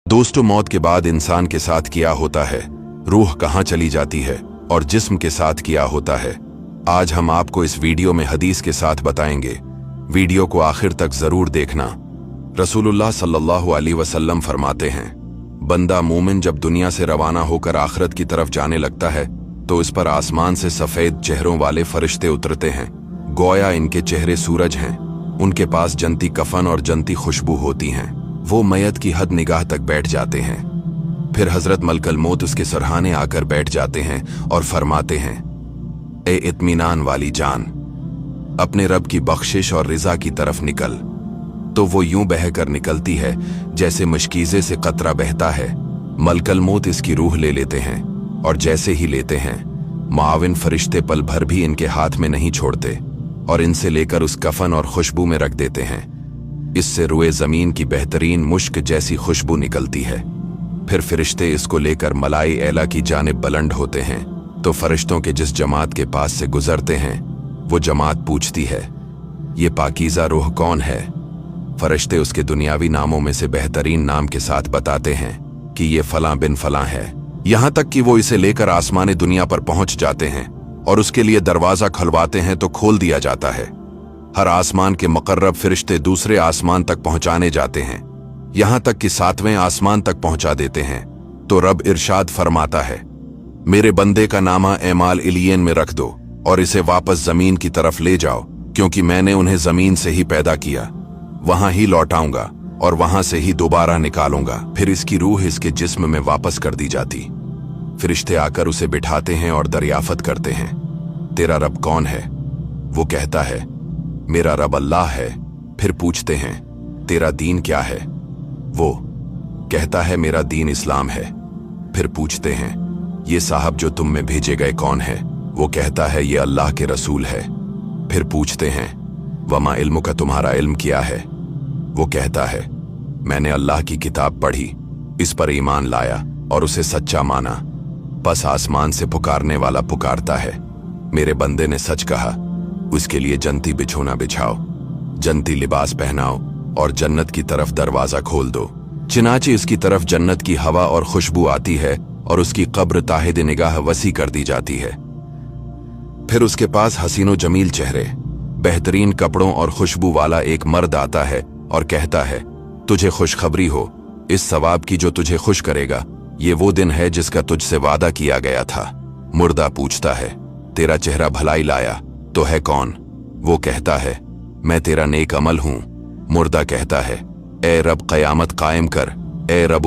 दोस्तों, मौत के बाद इंसान के साथ क्या होता है, रूह कहाँ चली जाती है और जिस्म के साथ क्या होता है, आज हम आपको इस वीडियो में हदीस के साथ बताएंगे। वीडियो को आखिर तक जरूर देखना। रसूलुल्लाह सल्लल्लाहु अलैहि वसल्लम फरमाते हैं, बंदा मोमिन जब दुनिया से रवाना होकर आखिरत की तरफ जाने लगता है तो इस पर आसमान से सफेद चेहरों वाले फरिश्ते उतरते हैं, गोया इनके चेहरे सूरज हैं। उनके पास जन्नती कफन और जन्नती खुशबू होती हैं। वो मैयत की हद निगाह तक बैठ जाते हैं। फिर हजरत मलकल मौत उसके सरहाने आकर बैठ जाते हैं और फरमाते हैं, ए इत्मीनान वाली जान, अपने रब की बख्शिश और रिजा की तरफ निकल। तो वो यूं बहकर निकलती है जैसे मशकीजे से कतरा बहता है। मलकल मौत इसकी रूह ले लेते हैं और जैसे ही लेते हैं, मुआविन फरिश्ते पल भर भी इनके हाथ में नहीं छोड़ते और इनसे लेकर उस कफन और खुशबू में रख देते हैं। इससे रुए जमीन की बेहतरीन मुश्क जैसी खुशबू निकलती है। फिर फरिश्ते इसको लेकर मलाई एला की जानिब बुलंद होते हैं। तो फरिश्तों के जिस जमात के पास से गुजरते हैं, वो जमात पूछती है, ये पाकीज़ा रूह कौन है? फरिश्ते उसके दुनियावी नामों में से बेहतरीन नाम के साथ बताते हैं कि ये फलां बिन फलां है, यहां तक कि वो इसे लेकर आसमान दुनिया पर पहुंच जाते हैं और उसके लिए दरवाजा खुलवाते हैं तो खोल दिया जाता है। हर आसमान के मुकर्रब फरिश्ते दूसरे आसमान तक पहुंचाने जाते हैं, यहां तक कि 7वें आसमान तक पहुंचा देते हैं। तो रब इरशाद फरमाता है, मेरे बंदे का नामा एमाल इलियन में रख दो और इसे वापस जमीन की तरफ ले जाओ, क्योंकि मैंने उन्हें जमीन से ही पैदा किया, वहां ही लौटाऊंगा और वहां से ही दोबारा निकालूंगा। फिर इसकी रूह इसके जिस्म में वापस कर दी जाती। फरिश्ते आकर उसे बिठाते हैं और दरियाफत करते हैं, तेरा रब कौन है? वो कहता है, मेरा रब अल्लाह है। फिर पूछते हैं, तेरा दीन क्या है? वो कहता है, मेरा दीन इस्लाम है। फिर पूछते हैं, ये साहब जो तुम में भेजे गए कौन है? वो कहता है, ये अल्लाह के रसूल है। फिर पूछते हैं, वमा इल्मु का, तुम्हारा इल्म क्या है? वो कहता है, मैंने अल्लाह की किताब पढ़ी, इस पर ईमान लाया और उसे सच्चा माना। बस आसमान से पुकारने वाला पुकारता है, मेरे बंदे ने सच कहा, उसके लिए जन्नती बिछोना बिछाओ, जन्नती लिबास पहनाओ और जन्नत की तरफ दरवाजा खोल दो। चिनाचे उसकी तरफ जन्नत की हवा और खुशबू आती है और उसकी कब्र ताहिद निगाह वसी कर दी जाती है। फिर उसके पास हसीनो जमील चेहरे, बेहतरीन कपड़ों और खुशबू वाला एक मर्द आता है और कहता है, तुझे खुशखबरी हो, इस सवाब की जो तुझे खुश करेगा। ये वो दिन है जिसका तुझसे वादा किया गया था। मुर्दा पूछता है, तेरा चेहरा भलाई लाया तो है कौन? वो कहता है, मैं तेरा नेक अमल हूं। मुर्दा कहता है, ए रब कयामत कायम कर, ए रब